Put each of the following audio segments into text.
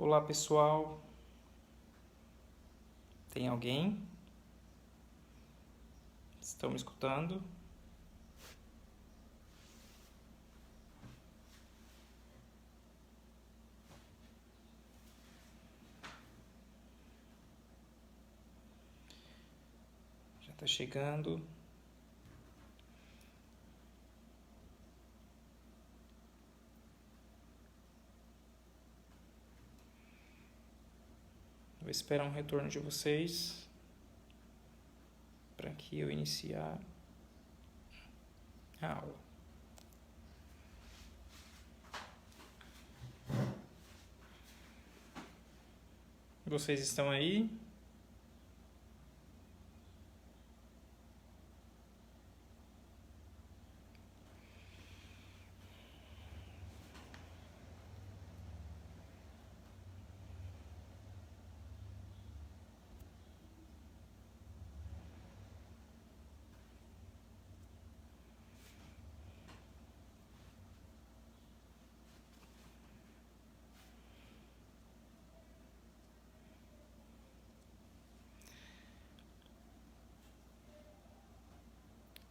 Olá, pessoal. Tem alguém? Estão me escutando? Já está chegando. Vou esperar um retorno de vocês para que eu iniciar a aula. Vocês estão aí?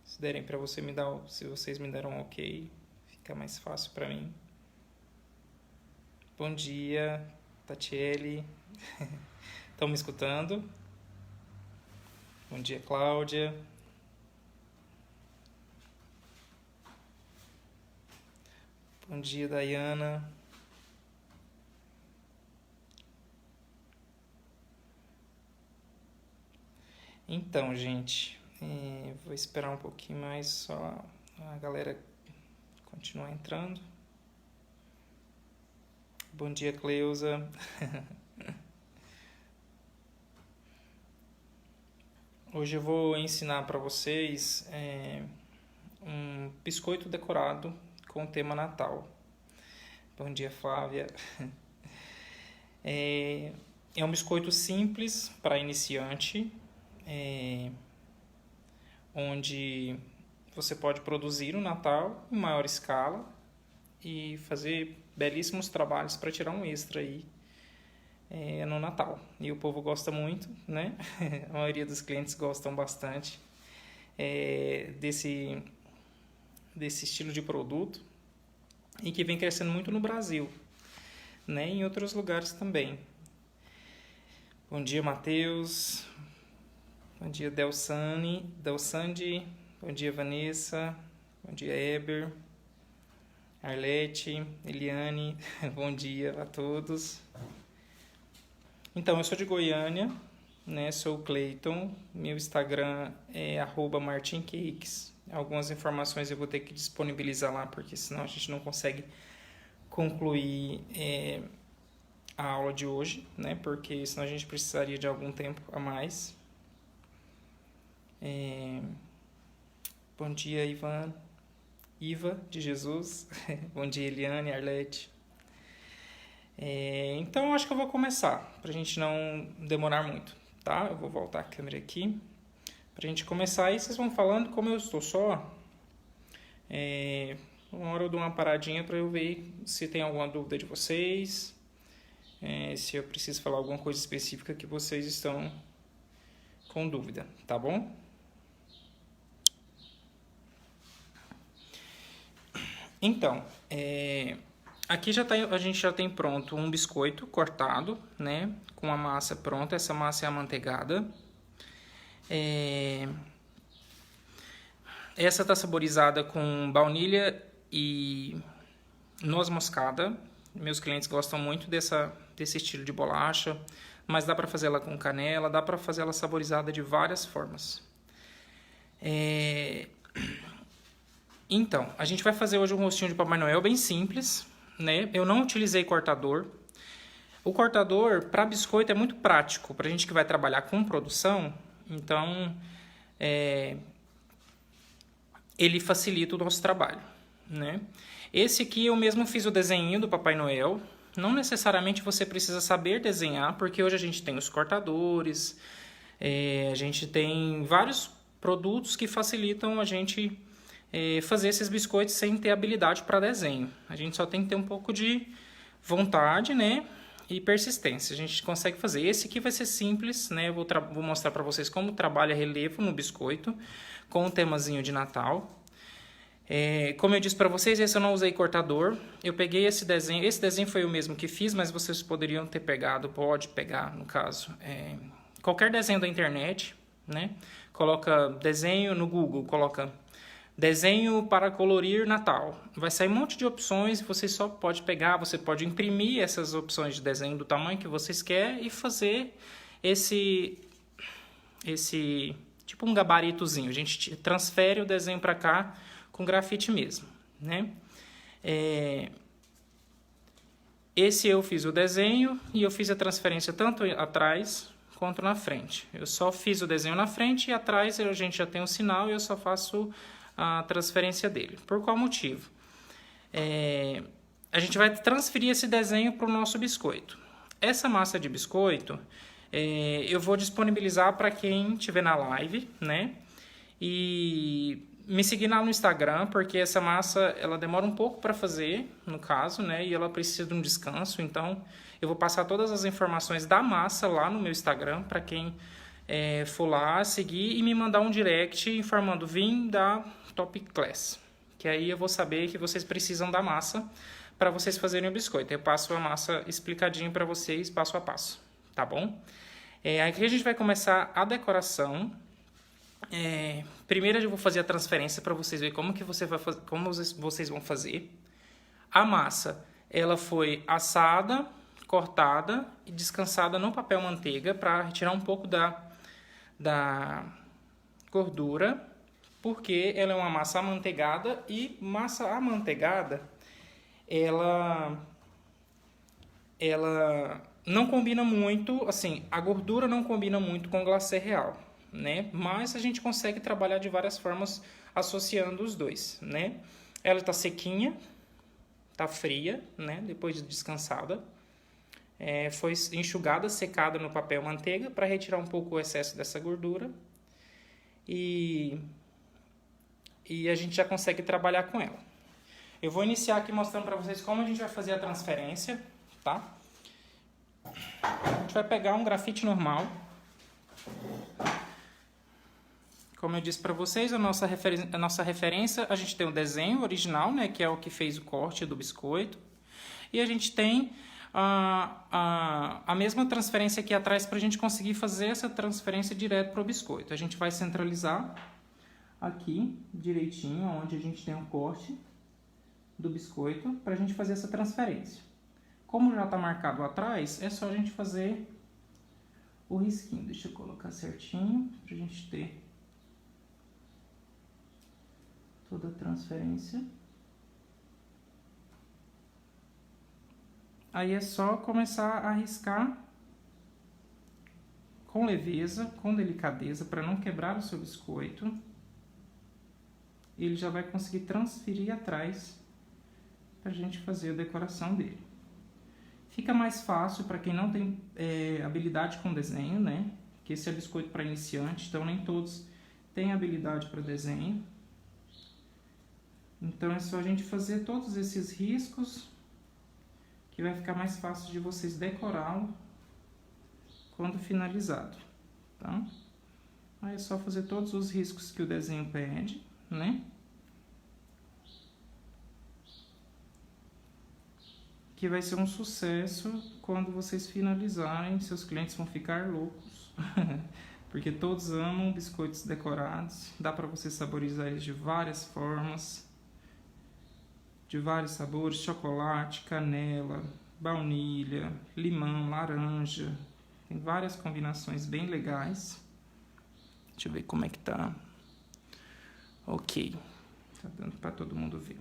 Se derem para você me dar, se vocês me deram um ok, fica mais fácil para mim. Bom dia, Tatiele. Estão me escutando? Bom dia, Cláudia. Bom dia, Dayana. Então, gente, vou esperar um pouquinho mais só a galera continuar entrando. Bom dia, Cleusa. Hoje eu vou ensinar para vocês um biscoito decorado com o tema Natal. Bom dia, Flávia. É um biscoito simples para iniciante, onde você pode produzir o Natal em maior escala e fazer belíssimos trabalhos para tirar um extra aí no Natal. E o povo gosta muito, né? A maioria dos clientes gostam bastante desse estilo de produto e que vem crescendo muito no Brasil, né? E em outros lugares também. Bom dia, Matheus. Bom dia, Delsane. Bom dia, Vanessa. Bom dia, Eber. Arlete, Eliane. Bom dia a todos. Então, eu sou de Goiânia, né? Sou o Cleiton. Meu Instagram é @martincakes. Algumas informações eu vou ter que disponibilizar lá, porque senão a gente não consegue concluir a aula de hoje, né? Porque senão a gente precisaria de algum tempo a mais. Bom dia, Iva de Jesus. Bom dia, Eliane, Arlete. Então, eu acho que eu vou começar, para a gente não demorar muito, tá? Eu vou voltar a câmera aqui, para a gente começar. Aí vocês vão falando, como eu estou só, uma hora eu dou uma paradinha para eu ver se tem alguma dúvida de vocês, se eu preciso falar alguma coisa específica que vocês estão com dúvida, tá bom? Então, aqui a gente já tem pronto um biscoito cortado, né? Com a massa pronta. Essa massa é amanteigada. Essa tá saborizada com baunilha e noz moscada. Meus clientes gostam muito desse estilo de bolacha, mas dá para fazer ela com canela, dá para fazer ela saborizada de várias formas. Então, a gente vai fazer hoje um rostinho de Papai Noel bem simples, né? Eu não utilizei cortador. O cortador para biscoito é muito prático, para a gente que vai trabalhar com produção, então ele facilita o nosso trabalho, né? Esse aqui eu mesmo fiz o desenho do Papai Noel. Não necessariamente você precisa saber desenhar, porque hoje a gente tem os cortadores, a gente tem vários produtos que facilitam a gente fazer esses biscoitos sem ter habilidade para desenho. A gente só tem que ter um pouco de vontade, né? e persistência. A gente consegue fazer. Esse aqui vai ser simples, né? Eu vou mostrar para vocês como trabalha relevo no biscoito com um temazinho de Natal. Como eu disse para vocês, esse eu não usei cortador. Eu peguei esse desenho. Esse desenho foi o mesmo que fiz, mas vocês poderiam ter pegado, pode pegar, no caso, qualquer desenho da internet, né? Coloca desenho no Google, coloca desenho para colorir Natal. Vai sair um monte de opções, você só pode pegar, você pode imprimir essas opções de desenho do tamanho que vocês querem e fazer esse tipo um gabaritozinho. A gente transfere o desenho para cá com grafite mesmo, né? Esse eu fiz o desenho e eu fiz a transferência tanto atrás quanto na frente. Eu só fiz o desenho na frente e atrás a gente já tem o sinal e eu só faço a transferência dele. Por qual motivo? A gente vai transferir esse desenho para o nosso biscoito. Essa massa de biscoito eu vou disponibilizar para quem estiver na live, né? E me seguir lá no Instagram, porque essa massa ela demora um pouco para fazer, no caso, né? E ela precisa de um descanso, então eu vou passar todas as informações da massa lá no meu Instagram para quem for lá seguir e me mandar um direct informando vim da Top Class, que aí eu vou saber que vocês precisam da massa para vocês fazerem o biscoito. Eu passo a massa explicadinho para vocês, passo a passo, tá bom? Aqui a gente vai começar a decoração. Primeiro eu vou fazer a transferência para vocês verem como vocês vão fazer. A massa, ela foi assada, cortada e descansada no papel manteiga para retirar um pouco da gordura, porque ela é uma massa amanteigada e massa amanteigada ela não combina muito, assim, a gordura não combina muito com glacê real, né? Mas a gente consegue trabalhar de várias formas associando os dois, né? Ela está sequinha, está fria, né? Depois de descansada. Foi enxugada, secada no papel manteiga para retirar um pouco o excesso dessa gordura. E a gente já consegue trabalhar com ela. Eu vou iniciar aqui mostrando para vocês como a gente vai fazer a transferência, tá? A gente vai pegar um grafite normal. Como eu disse para vocês, a nossa referência, a gente tem o desenho original, né, que é o que fez o corte do biscoito. E a gente tem a mesma transferência aqui atrás para a gente conseguir fazer essa transferência direto para o biscoito. A gente vai centralizar aqui direitinho, onde a gente tem o corte do biscoito, para a gente fazer essa transferência. Como já está marcado atrás, é só a gente fazer o risquinho. Deixa eu colocar certinho, para a gente ter toda a transferência. Aí é só começar a riscar com leveza, com delicadeza, para não quebrar o seu biscoito. Ele já vai conseguir transferir atrás para a gente fazer a decoração dele. Fica mais fácil para quem não tem habilidade com desenho, né? Que esse é biscoito para iniciante, então nem todos têm habilidade para desenho. Então é só a gente fazer todos esses riscos, que vai ficar mais fácil de vocês decorá-lo quando finalizado, tá? Aí é só fazer todos os riscos que o desenho pede, né? Que vai ser um sucesso quando vocês finalizarem, seus clientes vão ficar loucos, porque todos amam biscoitos decorados, dá para você saborizar eles de várias formas, de vários sabores, chocolate, canela, baunilha, limão, laranja, tem várias combinações bem legais. Deixa eu ver como é que tá. Ok, tá dando para todo mundo ver.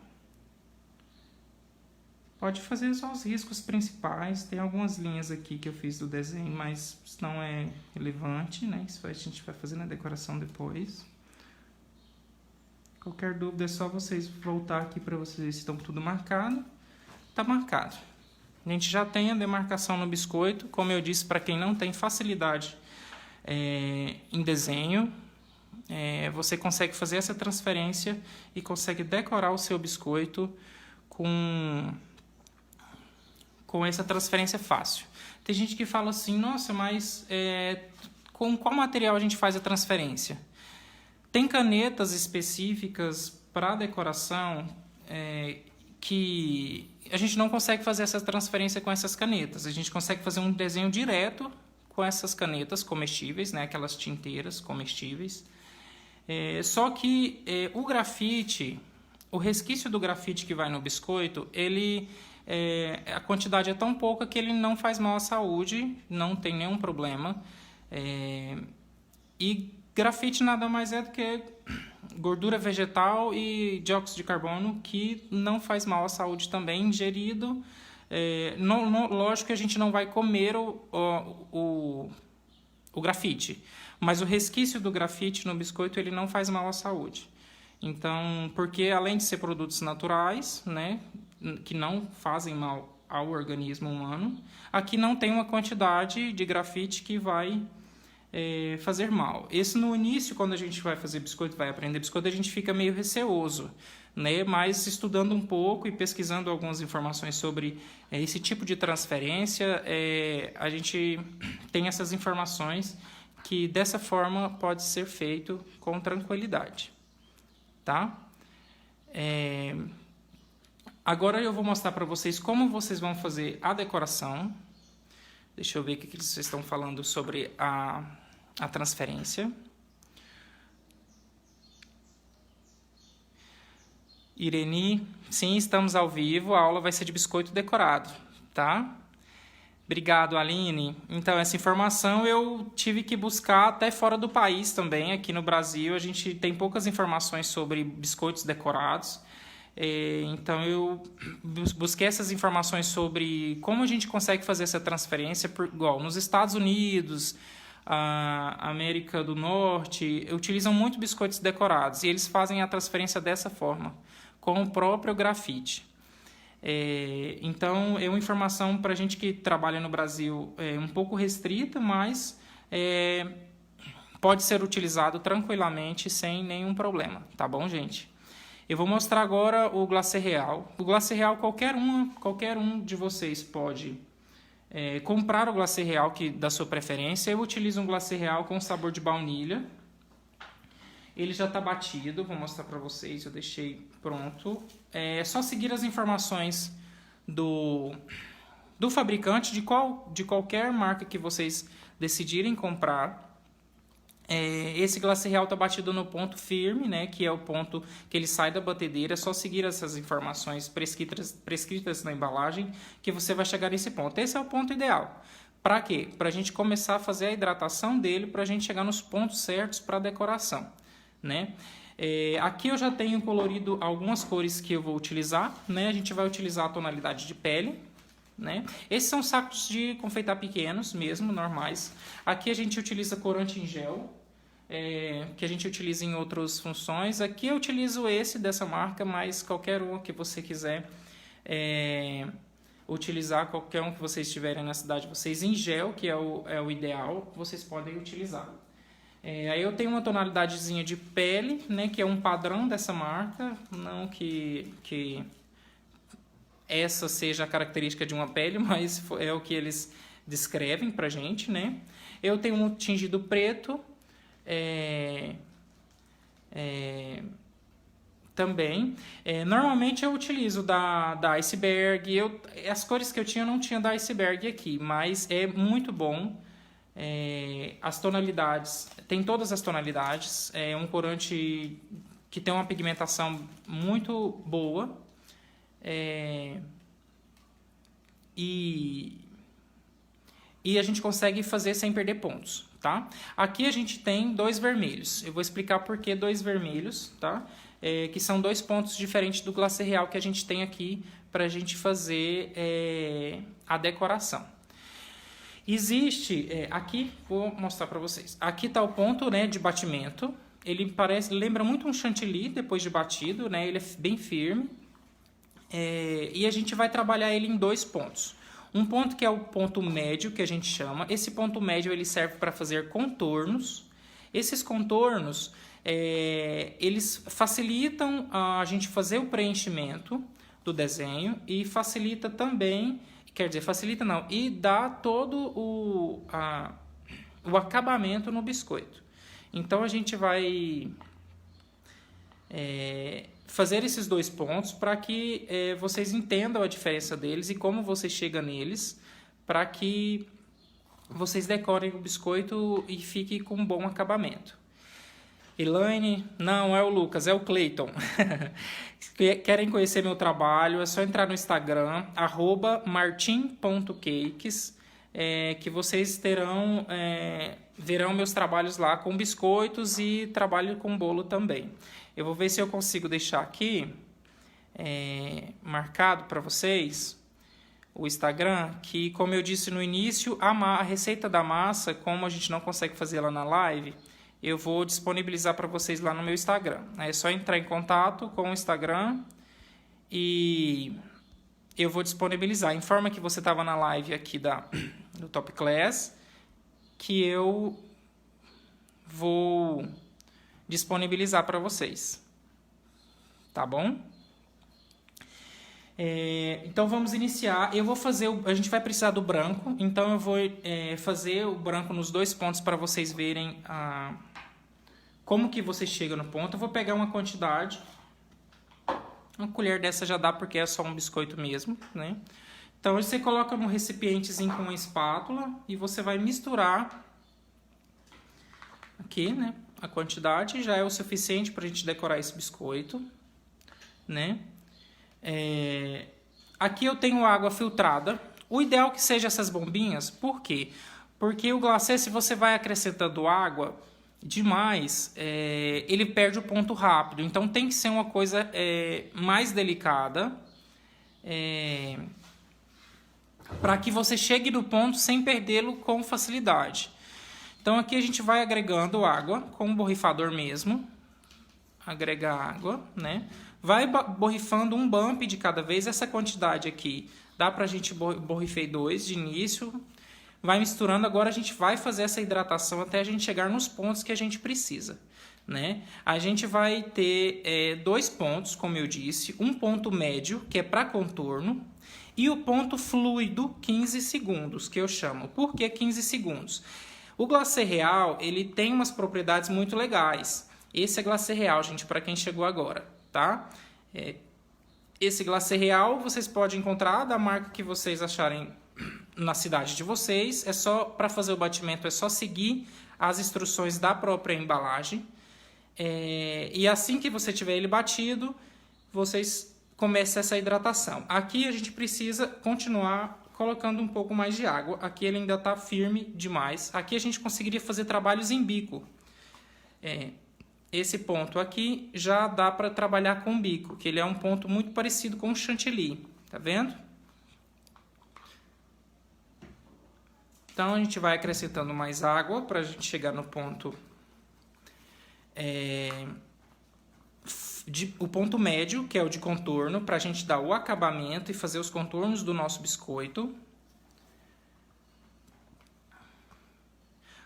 Pode fazer só os riscos principais, tem algumas linhas aqui que eu fiz do desenho, mas isso não é relevante, né? Isso a gente vai fazer na decoração depois. Qualquer dúvida é só vocês voltar aqui para vocês verem se estão tudo marcado. Tá marcado. A gente já tem a demarcação no biscoito, como eu disse, para quem não tem facilidade em desenho, você consegue fazer essa transferência e consegue decorar o seu biscoito com com essa transferência fácil. Tem gente que fala assim, nossa, mas com qual material a gente faz a transferência? Tem canetas específicas para decoração que a gente não consegue fazer essa transferência com essas canetas. A gente consegue fazer um desenho direto com essas canetas comestíveis, né? Aquelas tinteiras comestíveis. Só que o grafite, o resquício do grafite que vai no biscoito, a quantidade é tão pouca que ele não faz mal à saúde, não tem nenhum problema. E grafite nada mais é do que gordura vegetal e dióxido de carbono, que não faz mal à saúde também, ingerido. Lógico que a gente não vai comer o grafite, mas o resquício do grafite no biscoito ele não faz mal à saúde. Então, porque além de ser produtos naturais, né, que não fazem mal ao organismo humano, aqui não tem uma quantidade de grafite que vai fazer mal. Esse no início, quando a gente vai fazer biscoito, vai aprender biscoito, a gente fica meio receoso, né? Mas estudando um pouco e pesquisando algumas informações sobre esse tipo de transferência, a gente tem essas informações que dessa forma pode ser feito com tranquilidade, tá? Agora eu vou mostrar para vocês como vocês vão fazer a decoração. Deixa eu ver o que vocês estão falando sobre a transferência. Irene, sim, estamos ao vivo. A aula vai ser de biscoito decorado, tá? Obrigado, Aline. Então, essa informação eu tive que buscar até fora do país também. Aqui no Brasil, a gente tem poucas informações sobre biscoitos decorados. Então, eu busquei essas informações sobre como a gente consegue fazer essa transferência, igual nos Estados Unidos, a América do Norte, utilizam muito biscoitos decorados e eles fazem a transferência dessa forma, com o próprio grafite. Então, é uma informação para a gente que trabalha no Brasil um pouco restrita, mas pode ser utilizado tranquilamente, sem nenhum problema, tá bom, gente? Eu vou mostrar agora o glacê real. O glacê real, qualquer um de vocês pode comprar o glacê real da sua preferência. Eu utilizo um glacê real com sabor de baunilha. Ele já está batido, vou mostrar para vocês, eu deixei pronto. É só seguir as informações do fabricante, de qualquer marca que vocês decidirem comprar. Esse glacê real está batido no ponto firme, né, que é o ponto que ele sai da batedeira. É só seguir essas informações prescritas na embalagem que você vai chegar nesse ponto. Esse é o ponto ideal. Para quê? Para a gente começar a fazer a hidratação dele, para a gente chegar nos pontos certos para a decoração, né? Aqui eu já tenho colorido algumas cores que eu vou utilizar, né? A gente vai utilizar a tonalidade de pele, né? Esses são sacos de confeitar pequenos mesmo, normais. Aqui a gente utiliza corante em gel, que a gente utiliza em outras funções. Aqui eu utilizo esse dessa marca, mas qualquer um que você quiser utilizar, qualquer um que vocês tiverem na cidade de vocês em gel, que é o ideal, vocês podem utilizar. Aí eu tenho uma tonalidadezinha de pele, né, que é um padrão dessa marca, não que essa seja a característica de uma pele, mas é o que eles descrevem pra gente, né? Eu tenho um tingido preto, também. Normalmente eu utilizo da Iceberg. As cores que eu tinha, eu não tinha da Iceberg aqui, mas é muito bom. As tonalidades, tem todas as tonalidades. É um corante que tem uma pigmentação muito boa. E a gente consegue fazer sem perder pontos, tá? Aqui a gente tem 2 vermelhos. Eu vou explicar por que 2 vermelhos, tá? Que são 2 pontos diferentes do glacê real que a gente tem aqui para a gente fazer a decoração. Existe, aqui, vou mostrar para vocês. Aqui está o ponto, né, de batimento. Ele lembra muito um chantilly depois de batido, né? Ele é bem firme. E a gente vai trabalhar ele em 2 pontos. Um ponto que é o ponto médio, que a gente chama. Esse ponto médio ele serve para fazer contornos. Esses contornos, eles facilitam a gente fazer o preenchimento do desenho e facilita também quer dizer, facilita não, e dá todo o acabamento no biscoito. Então a gente vai fazer esses 2 pontos para que vocês entendam a diferença deles e como você chega neles, para que vocês decorem o biscoito e fique com um bom acabamento. Elaine, não é o Lucas, é o Cleiton. Querem conhecer meu trabalho, é só entrar no Instagram, @martin.cakes, que vocês verão meus trabalhos lá com biscoitos e trabalho com bolo também. Eu vou ver se eu consigo deixar aqui marcado para vocês o Instagram, que como eu disse no início, a receita da massa, como a gente não consegue fazer ela na live, eu vou disponibilizar para vocês lá no meu Instagram. É só entrar em contato com o Instagram e eu vou disponibilizar. Informa que você estava na live aqui do Top Class, que eu vou disponibilizar para vocês. Tá bom? Então vamos iniciar. Eu vou fazer, a gente vai precisar do branco, então eu vou fazer o branco nos 2 pontos para vocês verem como que você chega no ponto. Eu vou pegar uma quantidade, uma colher dessa já dá porque é só um biscoito mesmo, né? Então você coloca num recipientezinho com uma espátula e você vai misturar aqui, né? A quantidade já é o suficiente para a gente decorar esse biscoito, né? Aqui eu tenho água filtrada. O ideal é que seja essas bombinhas. Por quê? Porque o glacê, se você vai acrescentando água demais, ele perde o ponto rápido. Então tem que ser uma coisa mais delicada, para que você chegue no ponto sem perdê-lo com facilidade. Então aqui a gente vai agregando água com o borrifador mesmo. Agrega água, né? Vai borrifando um bump de cada vez. Essa quantidade aqui dá pra gente borrifei 2 de início. Vai misturando. Agora a gente vai fazer essa hidratação até a gente chegar nos pontos que a gente precisa, né? A gente vai ter 2 pontos, como eu disse. Um ponto médio, que é para contorno. E o ponto fluido, 15 segundos, que eu chamo. Por que 15 segundos? O glacê real, ele tem umas propriedades muito legais. Esse é glacê real, gente, para quem chegou agora, tá? Esse glacê real vocês podem encontrar da marca que vocês acharem na cidade de vocês. É só, para fazer o batimento, é só seguir as instruções da própria embalagem. E assim que você tiver ele batido, vocês começam essa hidratação. Aqui a gente precisa continuar colocando um pouco mais de água. Aqui ele ainda está firme demais. Aqui a gente conseguiria fazer trabalhos em bico. Esse ponto aqui já dá para trabalhar com bico, que ele é um ponto muito parecido com o chantilly, tá vendo? Então a gente vai acrescentando mais água para a gente chegar no ponto o ponto médio, que é o de contorno, para a gente dar o acabamento e fazer os contornos do nosso biscoito.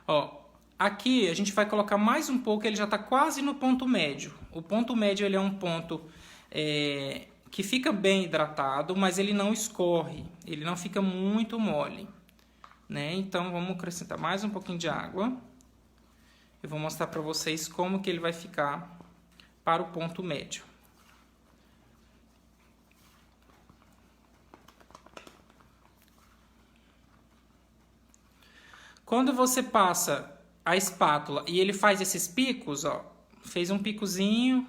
Ó, aqui a gente vai colocar mais um pouco, ele já está quase no ponto médio. O ponto médio ele é um ponto que fica bem hidratado, mas ele não escorre, ele não fica muito mole, né? Então vamos acrescentar mais um pouquinho de água. Eu vou mostrar para vocês como que ele vai ficar para o ponto médio. Quando você passa a espátula e ele faz esses picos, ó, fez um picozinho,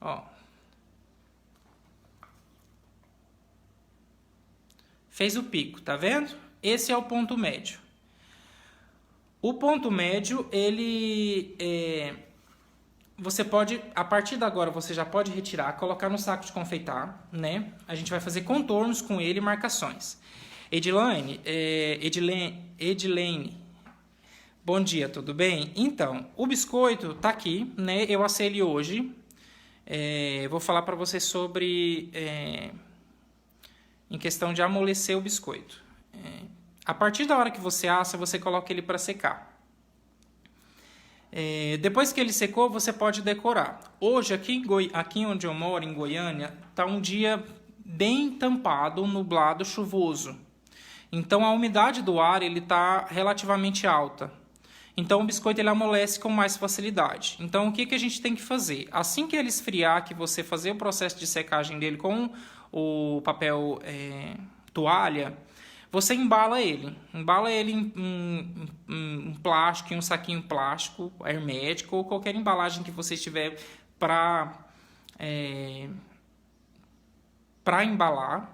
ó, fez o pico, tá vendo? Esse é o ponto médio. O ponto médio, ele você pode, a partir de agora, você já pode retirar, colocar no saco de confeitar, né? A gente vai fazer contornos com ele e marcações. Edilene, bom dia, tudo bem? Então, o biscoito tá aqui, né? Eu assei ele hoje. Vou falar para você sobre em questão de amolecer o biscoito. A partir da hora que você assa, você coloca ele para secar. Depois que ele secou, você pode decorar. Hoje, aqui onde eu moro, em Goiânia, tá um dia bem tampado, nublado, chuvoso. Então a umidade do ar ele está relativamente alta. Então o biscoito ele amolece com mais facilidade. Então o que a gente tem que fazer? Assim que ele esfriar, que você fazer o processo de secagem dele com o papel toalha, você embala ele. Embala ele em um plástico, em um saquinho plástico hermético ou qualquer embalagem que você tiver para embalar.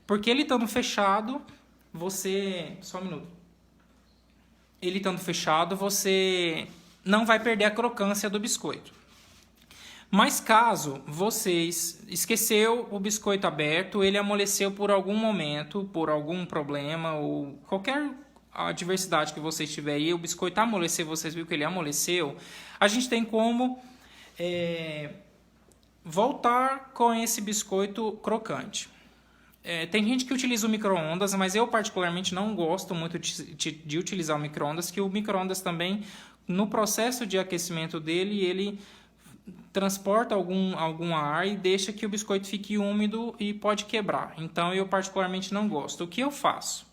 Porque ele estando fechado, só um minuto. Ele estando fechado, você não vai perder a crocância do biscoito. Mas caso vocês esqueceu o biscoito aberto, ele amoleceu por algum momento, por algum problema ou qualquer adversidade que vocês tiverem e o biscoito amoleceu, vocês viram que ele amoleceu, a gente tem como voltar com esse biscoito crocante. Tem gente que utiliza o micro-ondas, mas eu particularmente não gosto muito de utilizar o micro-ondas, que o micro-ondas também, no processo de aquecimento dele, ele transporta algum ar e deixa que o biscoito fique úmido e pode quebrar. Então eu particularmente não gosto. O que eu faço?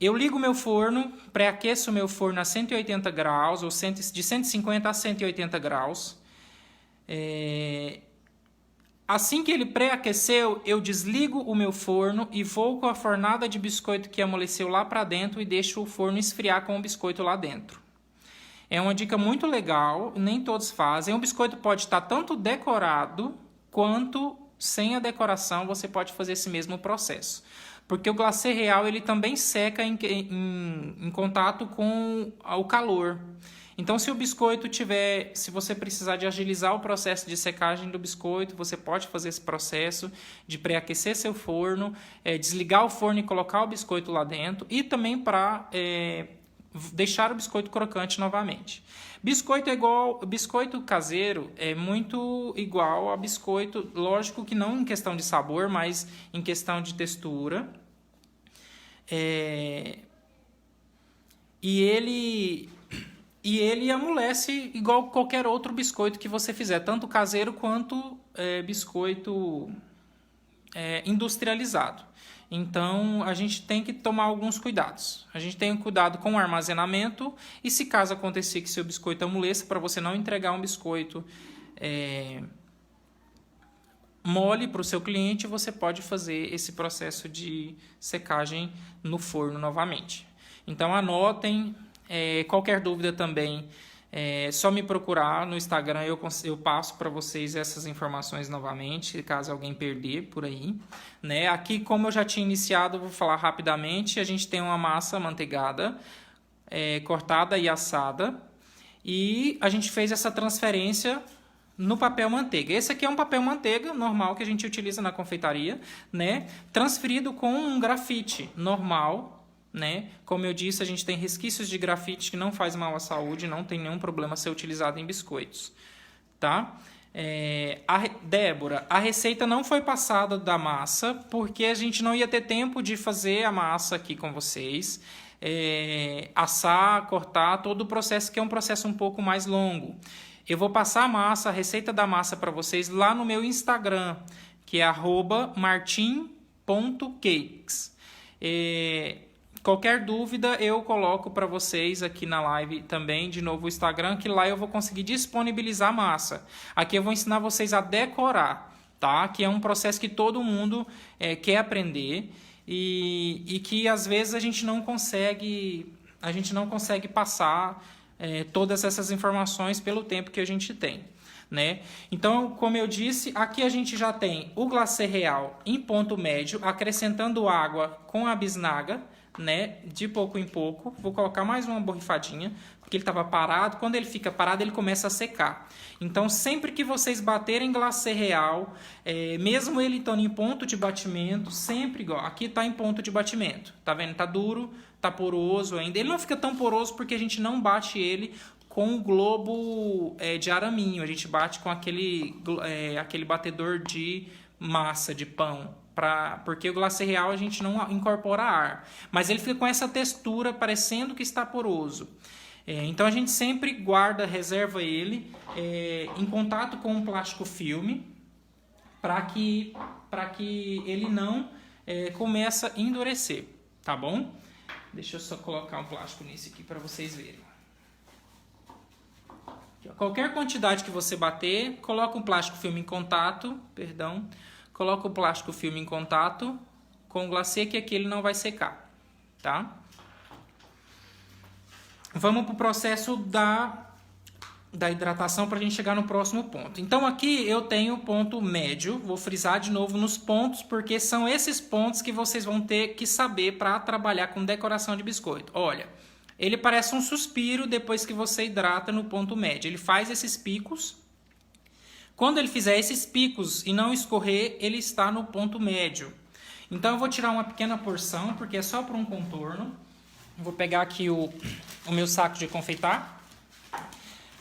Eu ligo o meu forno, pré-aqueço o meu forno a 180 graus, ou de 150 a 180 graus. Assim que ele pré-aqueceu, eu desligo o meu forno e vou com a fornada de biscoito que amoleceu lá para dentro e deixo o forno esfriar com o biscoito lá dentro. É uma dica muito legal, nem todos fazem. O biscoito pode estar tanto decorado quanto sem a decoração, você pode fazer esse mesmo processo. Porque o glacê real ele também seca em contato com o calor. Então, se o biscoito se você precisar de agilizar o processo de secagem do biscoito, você pode fazer esse processo de pré-aquecer seu forno, desligar o forno e colocar o biscoito lá dentro, e também para deixar o biscoito crocante novamente. Biscoito caseiro é muito igual a biscoito, lógico que não em questão de sabor, mas em questão de textura. E ele amolece igual qualquer outro biscoito que você fizer, tanto caseiro quanto biscoito industrializado. Então, a gente tem que tomar alguns cuidados. A gente tem cuidado com o armazenamento e se caso acontecer que seu biscoito amoleça, para você não entregar um biscoito mole para o seu cliente, você pode fazer esse processo de secagem no forno novamente. Então, anotem. Qualquer dúvida também, só me procurar no Instagram, eu passo para vocês essas informações novamente, caso alguém perder por aí. Né? Aqui, como eu já tinha iniciado, vou falar rapidamente, a gente tem uma massa amanteigada, cortada e assada, e a gente fez essa transferência no papel manteiga. Esse aqui é um papel manteiga normal que a gente utiliza na confeitaria, né? Transferido com um grafite normal, né? Como eu disse, a gente tem resquícios de grafite que não faz mal à saúde, não tem nenhum problema ser utilizado em biscoitos, tá? Débora, a receita não foi passada da massa porque a gente não ia ter tempo de fazer a massa aqui com vocês, assar, cortar, todo o processo que é um processo um pouco mais longo. Eu vou passar a receita da massa para vocês lá no meu Instagram, que é @martin.cakes. Qualquer dúvida eu coloco para vocês aqui na live também, de novo o Instagram, que lá eu vou conseguir disponibilizar a massa. Aqui eu vou ensinar vocês a decorar, tá? Que é um processo que todo mundo quer aprender e que às vezes a gente não consegue passar todas essas informações pelo tempo que a gente tem. Né? Então, como eu disse, aqui a gente já tem o glacê real em ponto médio, acrescentando água com a bisnaga, né? De pouco em pouco. Vou colocar mais uma borrifadinha, porque ele estava parado. Quando ele fica parado, ele começa a secar. Então, sempre que vocês baterem glacê real, mesmo ele estando em ponto de batimento, sempre igual. Aqui está em ponto de batimento. Tá vendo? Tá duro, tá poroso ainda. Ele não fica tão poroso porque a gente não bate ele com o globo de araminho. A gente bate com aquele batedor de massa, de pão. Porque o glacê real a gente não incorpora ar. Mas ele fica com essa textura parecendo que está poroso. Então a gente sempre guarda, reserva ele em contato com um plástico filme. para que ele não comece a endurecer, tá bom? Deixa eu só colocar um plástico nesse aqui para vocês verem. Qualquer quantidade que você bater, coloca um plástico filme em contato, coloca o plástico filme em contato com o glacê, que aqui ele não vai secar, tá? Vamos para o processo da hidratação para a gente chegar no próximo ponto. Então aqui eu tenho o ponto médio, vou frisar de novo nos pontos, porque são esses pontos que vocês vão ter que saber para trabalhar com decoração de biscoito. Olha, ele parece um suspiro depois que você hidrata no ponto médio. Ele faz esses picos. Quando ele fizer esses picos e não escorrer, ele está no ponto médio. Então eu vou tirar uma pequena porção, porque é só para um contorno. Vou pegar aqui o meu saco de confeitar.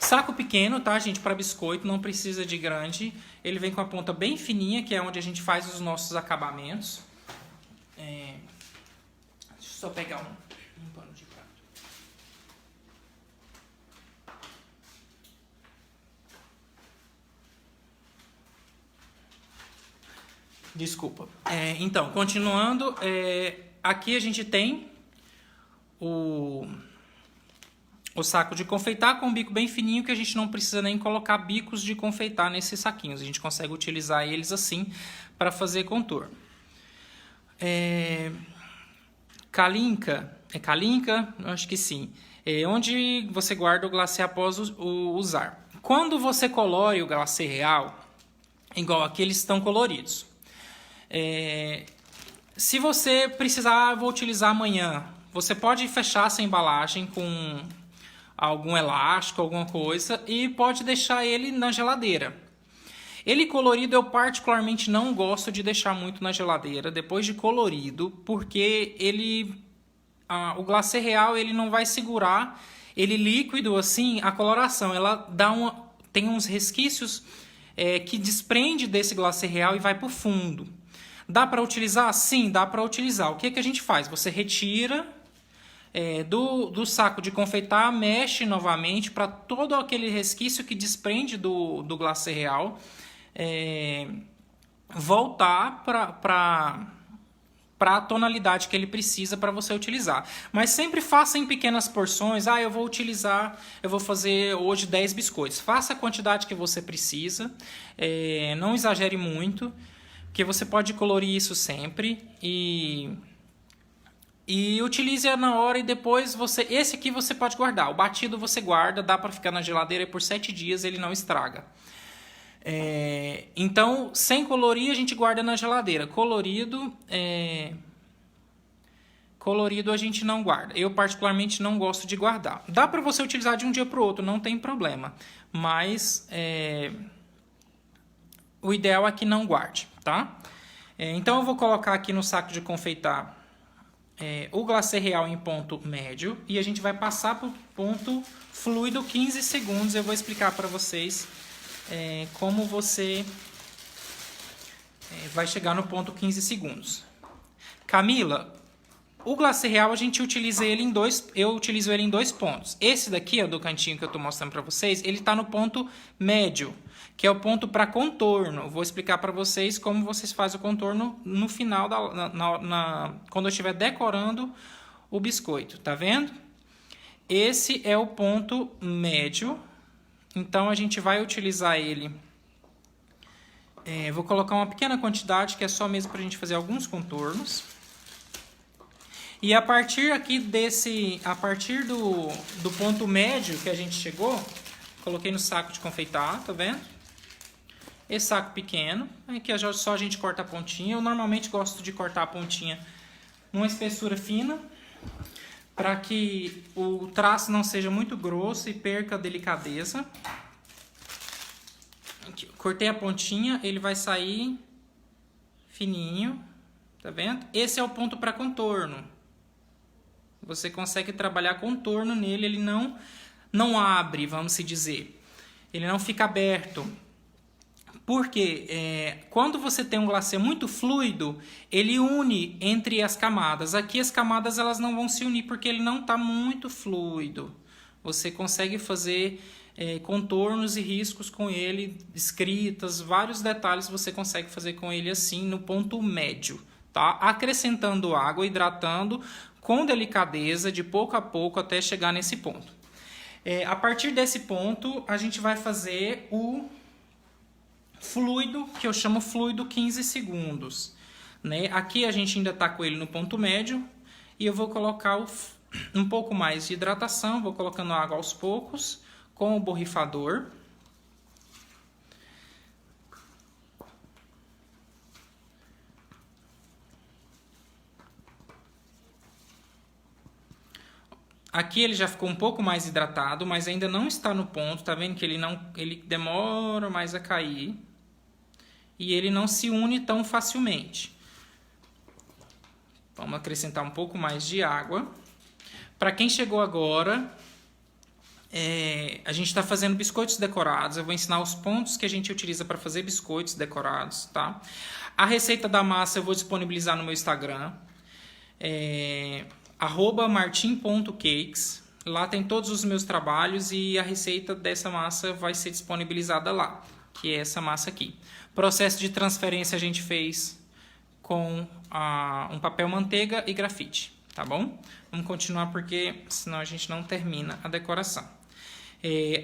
Saco pequeno, tá, gente? Para biscoito, não precisa de grande. Ele vem com a ponta bem fininha, que é onde a gente faz os nossos acabamentos. Deixa eu só pegar um pano de prato. Desculpa. Então, continuando, aqui a gente tem o saco de confeitar com um bico bem fininho, que a gente não precisa nem colocar bicos de confeitar nesses saquinhos. A gente consegue utilizar eles assim para fazer contorno. Calinca? É calinca? Eu acho que sim. Onde você guarda o glacê após usar. Quando você colore o glacê real, igual aqui eles estão coloridos. Se você precisar, vou utilizar amanhã, você pode fechar essa embalagem com algum elástico, alguma coisa, e pode deixar ele na geladeira. Ele colorido eu particularmente não gosto de deixar muito na geladeira depois de colorido, porque o glacê real ele não vai segurar, ele líquido assim, a coloração, ela tem uns resquícios que desprende desse glacê real e vai para o fundo. Dá para utilizar? Sim, dá para utilizar. O que a gente faz? Você retira do saco de confeitar, mexe novamente para todo aquele resquício que desprende do glacê real voltar para a tonalidade que ele precisa para você utilizar. Mas sempre faça em pequenas porções. Eu vou fazer hoje 10 biscoitos. Faça a quantidade que você precisa, não exagere muito, porque você pode colorir isso sempre e utilize na hora, e depois esse aqui você pode guardar. O batido você guarda, dá para ficar na geladeira e por 7 dias ele não estraga. Então, sem colorir a gente guarda na geladeira. Colorido a gente não guarda. Eu particularmente não gosto de guardar. Dá para você utilizar de um dia para o outro, não tem problema. Mas o ideal é que não guarde, tá? Então eu vou colocar aqui no saco de confeitar o glacê real em ponto médio e a gente vai passar para o ponto fluido 15 segundos. Eu vou explicar para vocês como você vai chegar no ponto 15 segundos. Camila, o glacê real a gente utiliza ele eu utilizo ele em 2 pontos. Esse daqui, do cantinho que eu estou mostrando para vocês, ele está no ponto médio, que é o ponto para contorno. Vou explicar para vocês como vocês fazem o contorno no final, quando eu estiver decorando o biscoito, tá vendo? Esse é o ponto médio, então a gente vai utilizar ele. Vou colocar uma pequena quantidade, que é só mesmo para a gente fazer alguns contornos. E a partir aqui do ponto médio que a gente chegou, coloquei no saco de confeitar, tá vendo? Esse saco pequeno, aqui é só a gente corta a pontinha. Eu normalmente gosto de cortar a pontinha numa espessura fina, para que o traço não seja muito grosso e perca a delicadeza. Aqui, cortei a pontinha, ele vai sair fininho, tá vendo? Esse é o ponto para contorno. Você consegue trabalhar contorno nele, ele não abre, vamos se dizer. Ele não fica aberto. Porque quando você tem um glacê muito fluido, ele une entre as camadas. Aqui as camadas elas não vão se unir porque ele não está muito fluido. Você consegue fazer contornos e riscos com ele, escritas, vários detalhes você consegue fazer com ele assim no ponto médio, tá? Acrescentando água, hidratando com delicadeza, de pouco a pouco até chegar nesse ponto. A partir desse ponto, a gente vai fazer o fluido, que eu chamo fluido 15 segundos. Né? Aqui a gente ainda está com ele no ponto médio e eu vou colocar um pouco mais de hidratação, vou colocando água aos poucos com o borrifador. Aqui ele já ficou um pouco mais hidratado, mas ainda não está no ponto. Tá vendo que ele demora mais a cair e ele não se une tão facilmente. Vamos acrescentar um pouco mais de água. Para quem chegou agora, a gente está fazendo biscoitos decorados. Eu vou ensinar os pontos que a gente utiliza para fazer biscoitos decorados, tá? A receita da massa eu vou disponibilizar no meu Instagram, @martin.cakes. Lá tem todos os meus trabalhos e a receita dessa massa vai ser disponibilizada lá, que é essa massa aqui. Processo de transferência a gente fez com um papel manteiga e grafite, tá bom? Vamos continuar porque senão a gente não termina a decoração.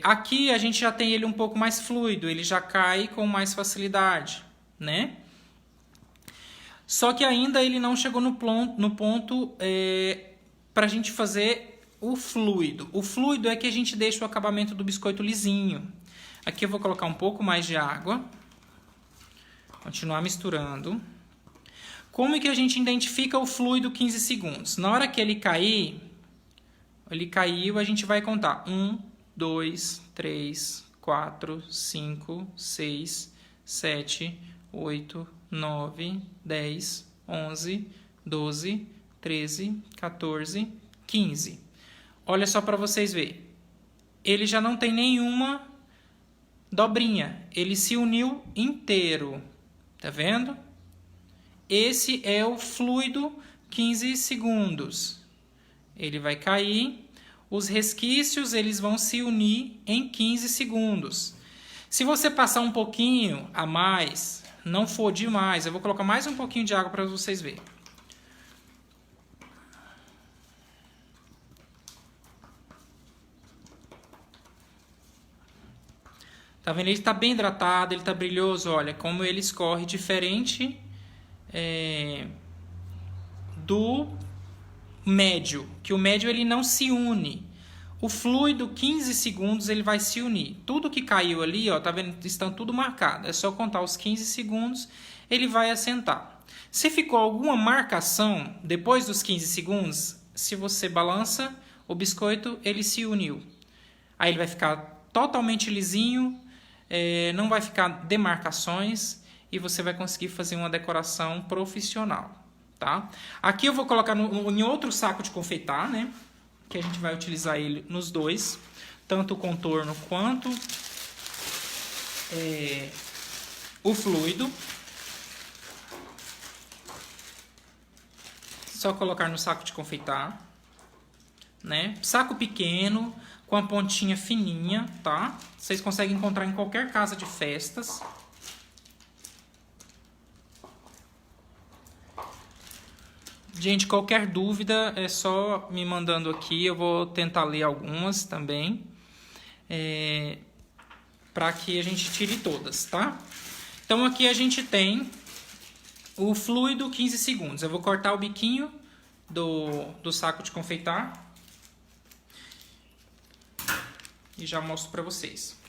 Aqui a gente já tem ele um pouco mais fluido, ele já cai com mais facilidade, né? Só que ainda ele não chegou no ponto para a gente fazer o fluido. O fluido é que a gente deixa o acabamento do biscoito lisinho. Aqui eu vou colocar um pouco mais de água. Continuar misturando. Como é que a gente identifica o fluido 15 segundos? Na hora que ele cair, ele caiu, a gente vai contar 1, 2, 3, 4, 5, 6, 7, 8, 9, 10, 11, 12, 13, 14, 15. Olha só para vocês verem. Ele já não tem nenhuma dobrinha. Ele se uniu inteiro. Tá vendo? Esse é o fluido 15 segundos. Ele vai cair. Os resquícios eles vão se unir em 15 segundos. Se você passar um pouquinho a mais, não for demais, eu vou colocar mais um pouquinho de água para vocês verem. Tá vendo? Ele está bem hidratado, ele está brilhoso. Olha como ele escorre diferente do médio. Que o médio ele não se une. O fluido 15 segundos ele vai se unir. Tudo que caiu ali, ó, tá vendo? Estão tudo marcado. É só contar os 15 segundos, ele vai assentar. Se ficou alguma marcação depois dos 15 segundos, se você balança o biscoito, ele se uniu. Aí ele vai ficar totalmente lisinho, não vai ficar demarcações e você vai conseguir fazer uma decoração profissional, tá? Aqui eu vou colocar em outro saco de confeitar, né? Que a gente vai utilizar ele nos dois, tanto o contorno quanto o fluido. Só colocar no saco de confeitar, né? Saco pequeno, com a pontinha fininha, tá? Vocês conseguem encontrar em qualquer casa de festas. Gente, qualquer dúvida é só me mandando aqui, eu vou tentar ler algumas também, para que a gente tire todas, tá? Então aqui a gente tem o fluido 15 segundos. Eu vou cortar o biquinho do saco de confeitar e já mostro para vocês.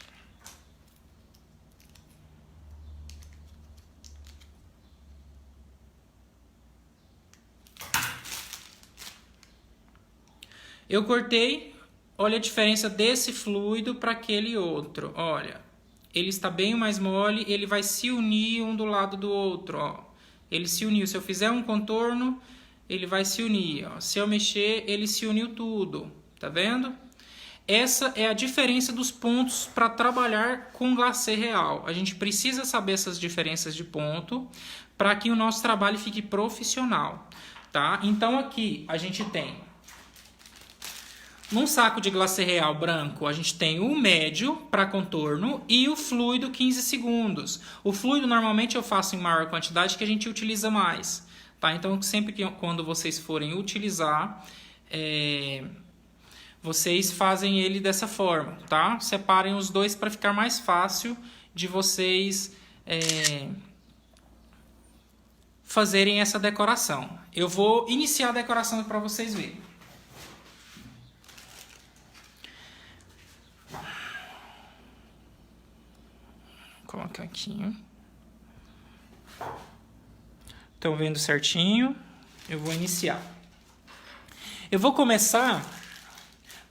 Eu cortei, olha a diferença desse fluido para aquele outro. Olha, ele está bem mais mole, ele vai se unir um do lado do outro. Ó. Ele se uniu. Se eu fizer um contorno, ele vai se unir. Ó. Se eu mexer, ele se uniu tudo. Tá vendo? Essa é a diferença dos pontos para trabalhar com glacê real. A gente precisa saber essas diferenças de ponto para que o nosso trabalho fique profissional. Tá? Então aqui a gente tem Num saco de glacê real branco, a gente tem o médio para contorno e o fluido 15 segundos. O fluido normalmente eu faço em maior quantidade que a gente utiliza mais. Tá? Então, sempre que quando vocês forem utilizar, vocês fazem ele dessa forma. Tá? Separem os dois para ficar mais fácil de vocês fazerem essa decoração. Eu vou iniciar a decoração para vocês verem. Colocar aqui. Estão vendo certinho? Eu vou iniciar. Eu vou começar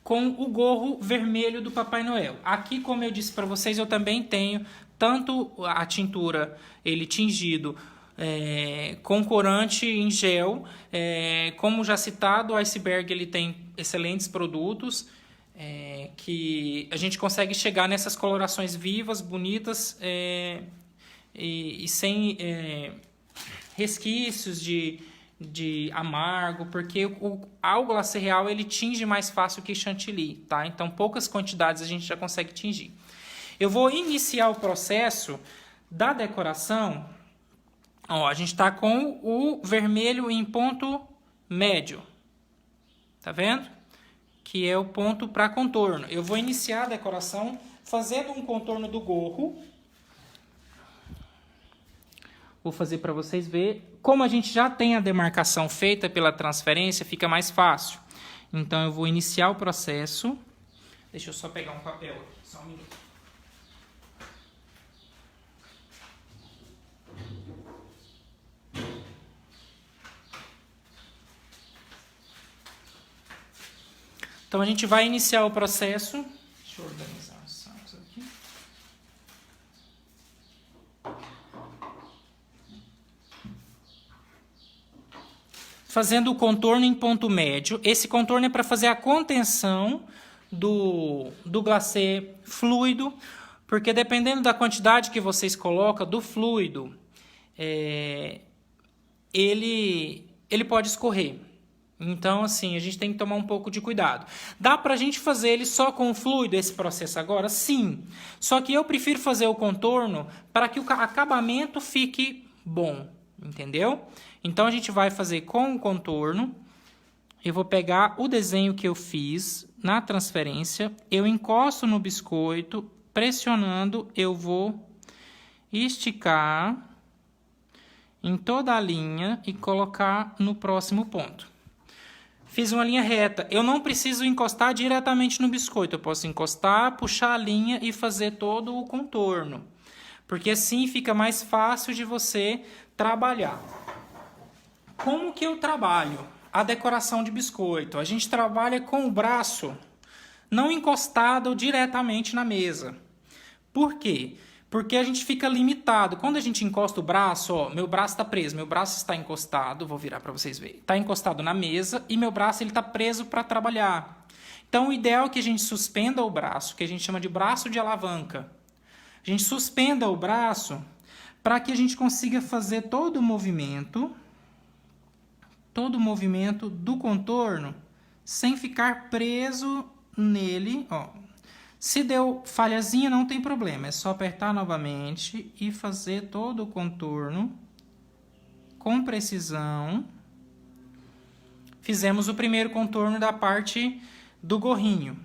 com o gorro vermelho do Papai Noel. Aqui, como eu disse para vocês, eu também tenho tanto a tintura, ele tingido com corante em gel, como já citado, o Iceberg ele tem excelentes produtos, que a gente consegue chegar nessas colorações vivas, bonitas e sem resquícios de amargo, porque o glacê real ele tinge mais fácil que chantilly, tá? Então poucas quantidades a gente já consegue tingir. Eu vou iniciar o processo da decoração. Ó, a gente está com o vermelho em ponto médio, tá vendo? Que é o ponto para contorno. Eu vou iniciar a decoração fazendo um contorno do gorro. Vou fazer para vocês verem. Como a gente já tem a demarcação feita pela transferência, fica mais fácil. Então, eu vou iniciar o processo. Deixa eu só pegar um papel aqui, só um minuto. Então, a gente vai iniciar o processo. Deixa eu organizar os sacos aqui. Fazendo o contorno em ponto médio. Esse contorno é para fazer a contenção do glacê fluido, porque dependendo da quantidade que vocês colocam do fluido, ele pode escorrer. Então, assim, a gente tem que tomar um pouco de cuidado. Dá pra gente fazer ele só com o fluido, esse processo agora? Sim. Só que eu prefiro fazer o contorno para que o acabamento fique bom, entendeu? Então, a gente vai fazer com o contorno. Eu vou pegar o desenho que eu fiz na transferência. Eu encosto no biscoito, pressionando, eu vou esticar em toda a linha e colocar no próximo ponto. Fiz uma linha reta. Eu não preciso encostar diretamente no biscoito. Eu posso encostar, puxar a linha e fazer todo o contorno. Porque assim fica mais fácil de você trabalhar. Como que eu trabalho a decoração de biscoito? A gente trabalha com o braço não encostado diretamente na mesa. Por quê? Porque a gente fica limitado. Quando a gente encosta o braço, ó, meu braço está preso, meu braço está encostado, vou virar para vocês verem. Está encostado na mesa e meu braço está preso para trabalhar. Então, o ideal é que a gente suspenda o braço, que a gente chama de braço de alavanca. A gente suspenda o braço para que a gente consiga fazer todo o movimento do contorno sem ficar preso nele, ó. Se deu falhazinha, não tem problema. É só apertar novamente e fazer todo o contorno com precisão. Fizemos o primeiro contorno da parte do gorrinho.